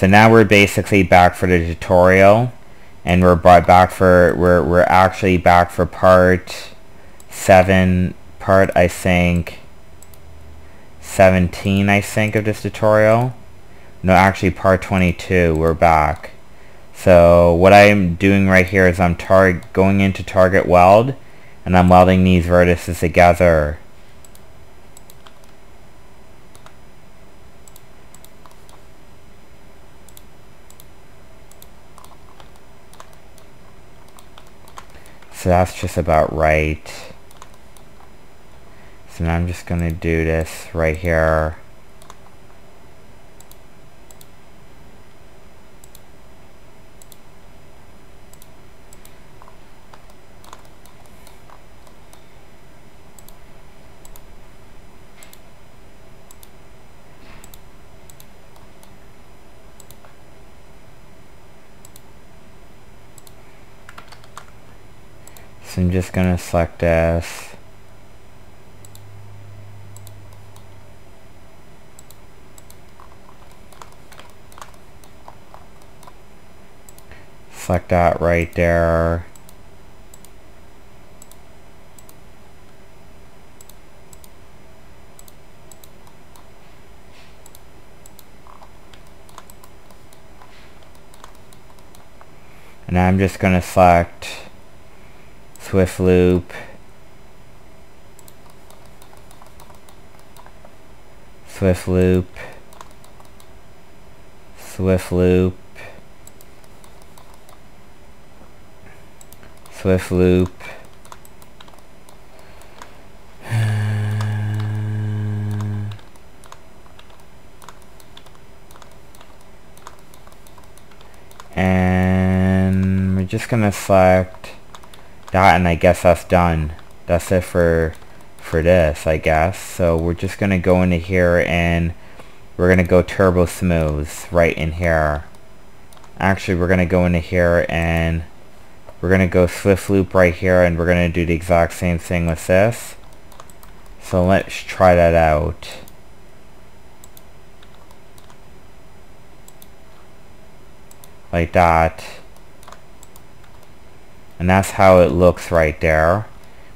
So now we're basically back for the tutorial, and we're actually back for part 7, I think 17 I think of this tutorial. No, actually part 22, we're back. So what I'm doing right here is I'm going into target weld, and I'm welding these vertices together. So that's just about right. So now I'm just going to do this right here. So I'm just going to select this. Select that right there. And I'm just going to select Swift Loop, Swift Loop, Swift Loop, Swift Loop, and we're just gonna select that, and I guess that's done. That's it for this, I guess. So we're just gonna go into here and we're gonna go turbo smooth right in here. Actually, we're gonna go into here and we're gonna go Swift Loop right here, and we're gonna do the exact same thing with this. So let's try that out. Like that. And that's how it looks right there.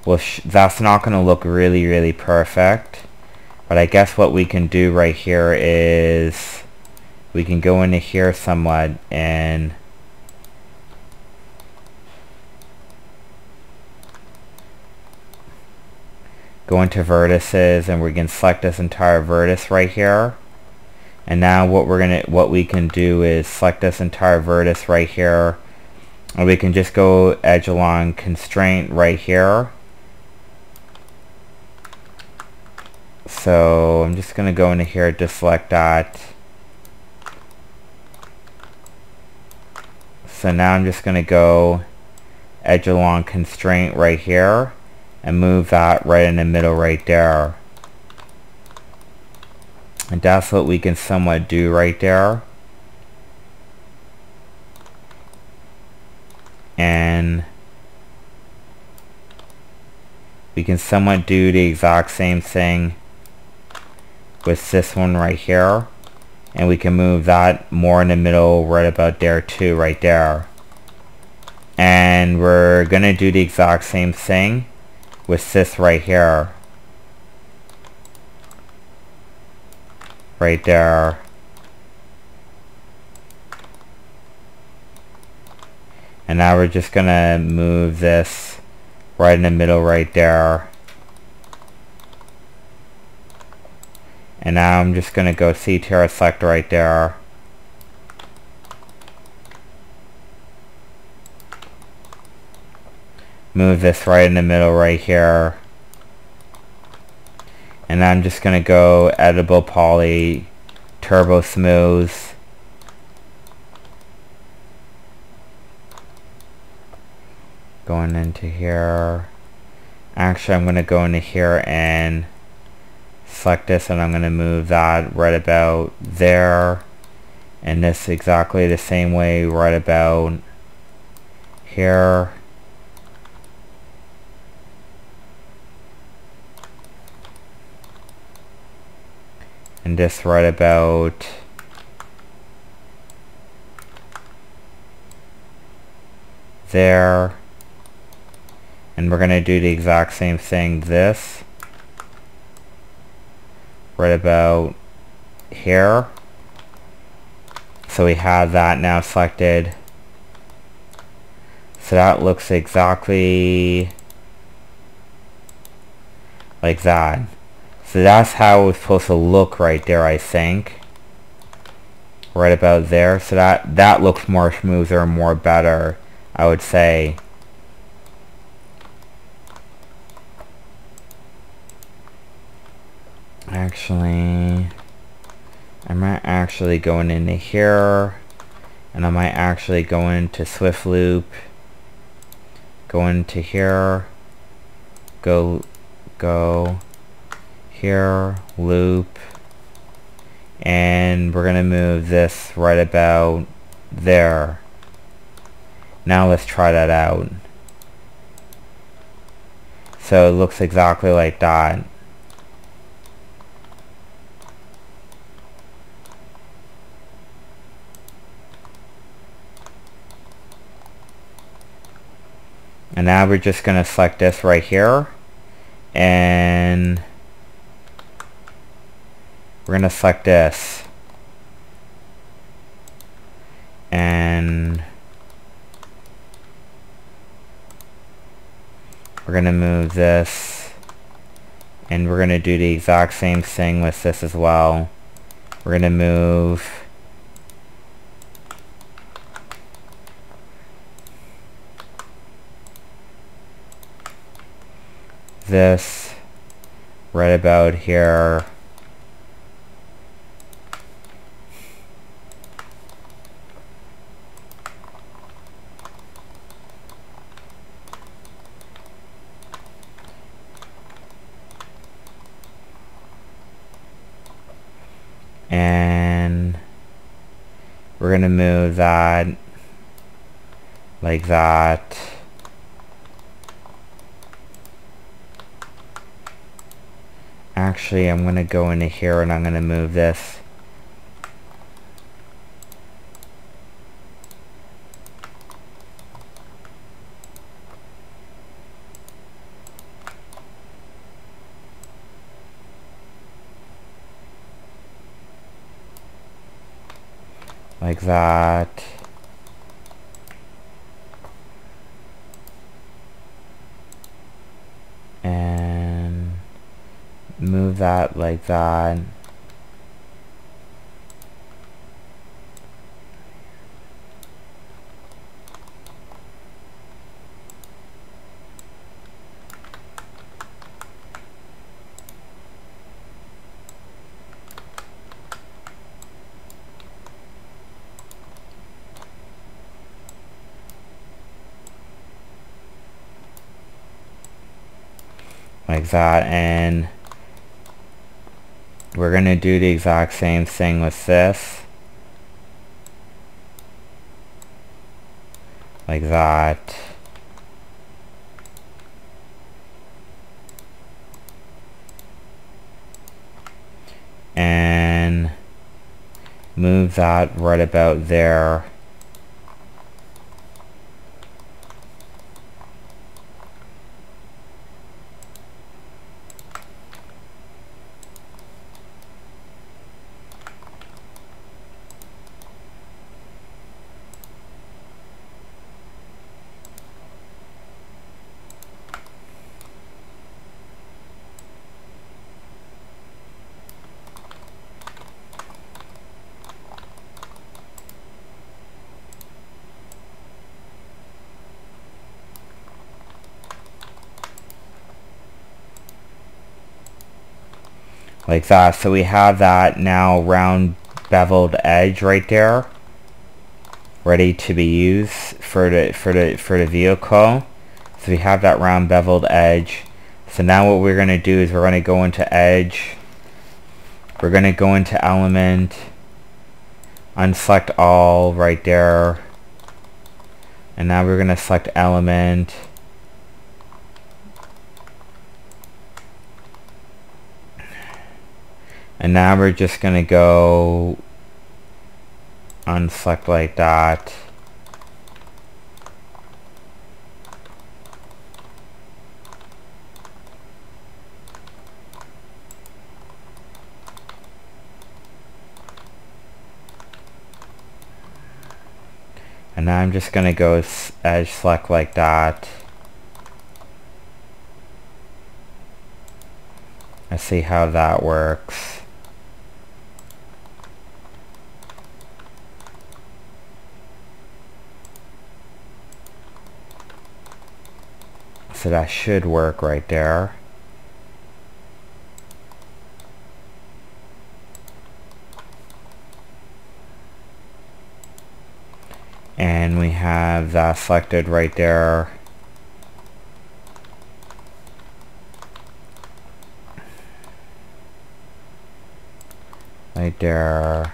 Well, that's not going to look really perfect. But I guess what we can do right here is we can go into here somewhat and go into vertices, and we can select this entire vertex right here. And now what we can do is select this entire vertex right here, and we can just go edge along constraint right here. So I'm just going to go into here to select that. So now I'm just going to go edge along constraint right here and move that right in the middle right there. And that's what we can somewhat do right there. And we can somewhat do the exact same thing with this one right here. And we can move that more in the middle right about there too, right there. And we're going to do the exact same thing with this right here. Right there. And now we're just going to move this right in the middle right there. And now I'm just going to go C-tier select right there. Move this right in the middle right here. And I'm just going to go editable poly, turbo smooth. Going into here. Actually, I'm going to go into here and select this, and I'm going to move that right about there. And this exactly the same way right about here. And this right about there, and we're going to do the exact same thing this right about here. So we have that now selected. So that looks exactly like that. So that's how it's supposed to look right there, I think. Right about there. So that looks more smoother, more better, I would say. Actually, I might actually go into here, and I might actually go into Swift Loop, go into here, go here, loop, and we're gonna move this right about there. Now let's try that out. So it looks exactly like that. And now we're just going to select this right here, and we're going to select this, and we're going to move this, and we're going to do the exact same thing with this as well. We're going to move this right about here, and we're gonna move that like that. Actually, I'm going to go into here and I'm going to move this. Like that. And move that like that. Like that, and we're going to do the exact same thing with this. Like that. And move that right about there. Like that. So we have that now round beveled edge right there, ready to be used for the vehicle. So we have that round beveled edge. So now what we're going to do is we're going to go into edge. We're going to go into element, unselect all right there, and now we're going to select element. And now we're just going to go unselect like that. And now I'm just going to go edge select like that. Let's see how that works. So that should work right there. And we have that selected right there. Right there.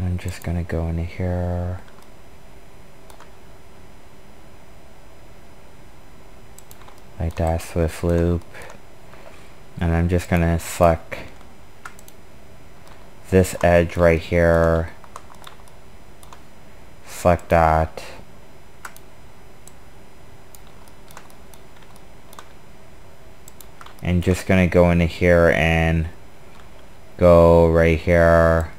I'm just going to go into here. Like that, swift loop. And I'm just going to select this edge right here. Select that. And just going to go into here and go right here.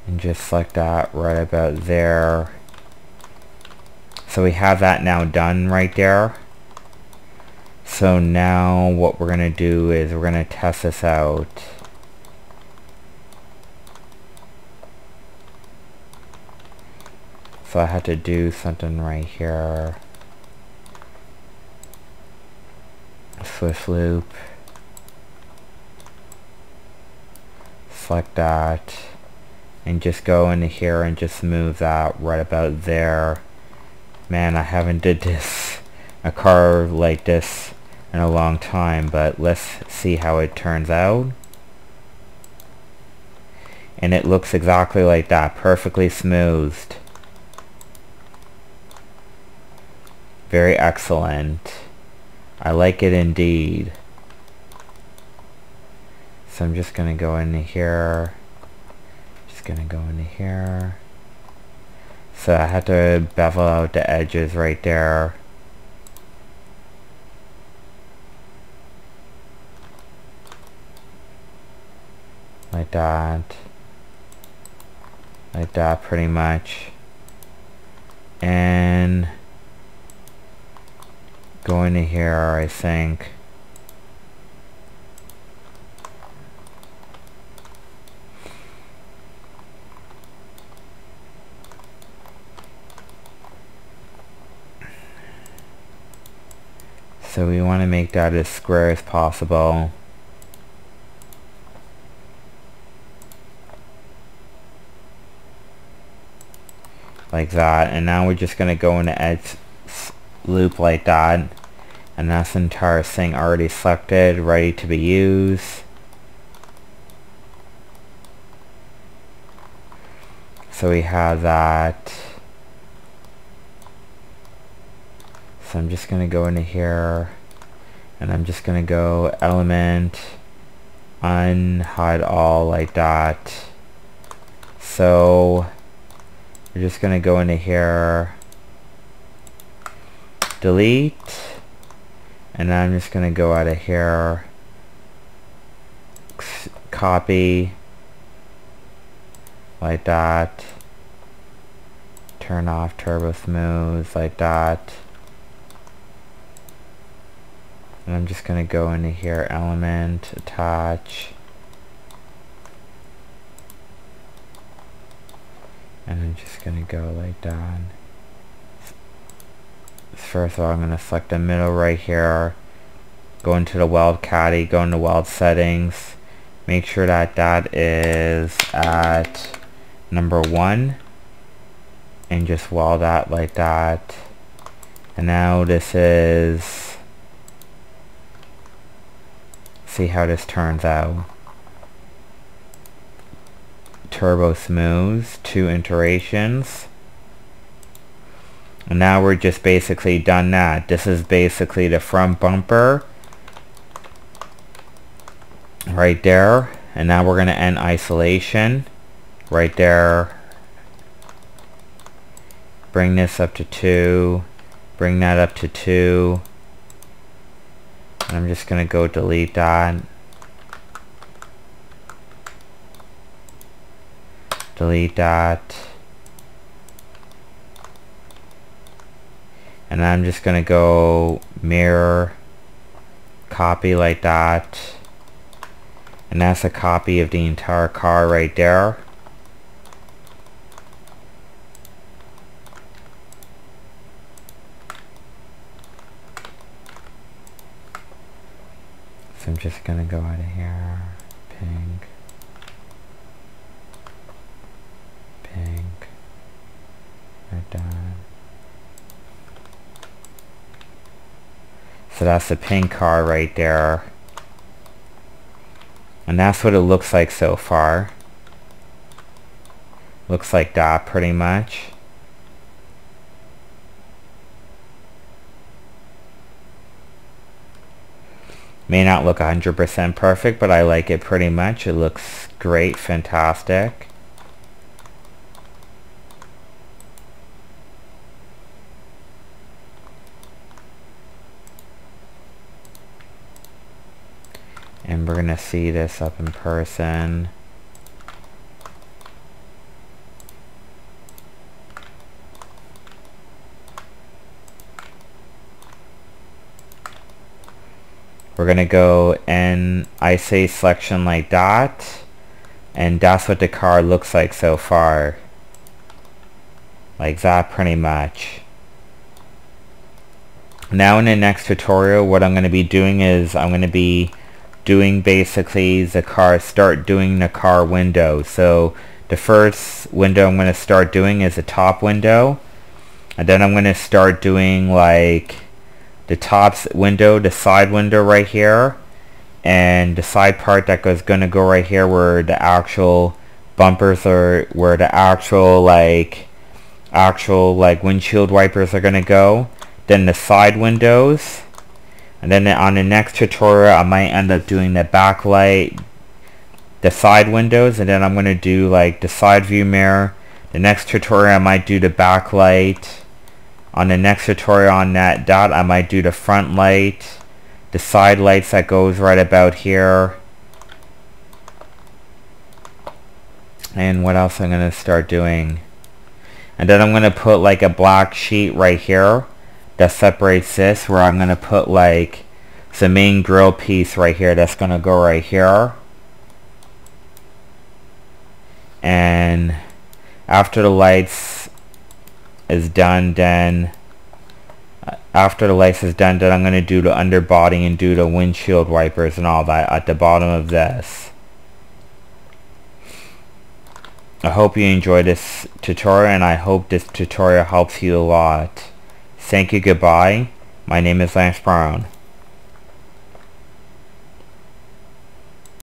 And just select that right about there. So we have that now done right there. So now what we're going to do is we're going to test this out. So I had to do something right here. Swift loop. Select that. And just go into here and just move that right about there. Man, I haven't did this, a car like this in a long time, but let's see how it turns out. And it looks exactly like that, perfectly smoothed. Very excellent. I like it indeed. So I'm just gonna go into here. Gonna go into here. So I had to bevel out the edges right there. Like that. Like that pretty much. And go into here, I think. So we want to make that as square as possible. Like that. And now we're just going to go into edge loop like that. And that's the entire thing already selected, ready to be used. So we have that. So I'm just going to go into here and I'm just going to go element, unhide all like that. So we're just going to go into here, delete, and then I'm just going to go out of here, copy, like that, turn off turbo smooth like that. And I'm just going to go into here, element, attach. And I'm just going to go like that. First of all, I'm going to select the middle right here. Go into the weld caddy, go into weld settings. Make sure that that is at number 1. And just weld that like that. And now this is... See how this turns out. Turbo smooth, 2 iterations. And now we're just basically done that. This is basically the front bumper right there. And now we're going to end isolation right there. Bring this up to 2. Bring that up to 2. And I'm just going to go delete that. Delete that. And I'm just going to go mirror, copy like that. And that's a copy of the entire car right there. So I'm just going to go out of here, pink, pink, right there. So that's the pink car right there. And that's what it looks like so far. Looks like that pretty much. May not look 100% perfect, but I like it pretty much. It looks great, fantastic. And we're going to see this up in person. We're going to go and I say selection like that. And that's what the car looks like so far. Like that pretty much. Now in the next tutorial, what I'm going to be doing is I'm going to be doing basically the car, start doing the car window. So the first window I'm going to start doing is the top window. And then I'm going to start doing like the top window, the side window right here. And the side part that is going to go right here where the actual bumpers are, where the actual like windshield wipers are going to go. Then the side windows. And then on the next tutorial, I might end up doing the backlight, the side windows, and then I'm going to do like the side view mirror. The next tutorial, I might do the backlight. On the next tutorial on that I might do the front light, the side lights that goes right about here. And what else I'm going to start doing? And then I'm going to put like a black sheet right here that separates this, where I'm going to put like the main grill piece right here that's going to go right here. And after the lights is done, then I'm going to do the underbody and do the windshield wipers and all that at the bottom of this. I hope you enjoyed this tutorial, and I hope this tutorial helps you a lot. Thank you, goodbye. My name is Lance Brown.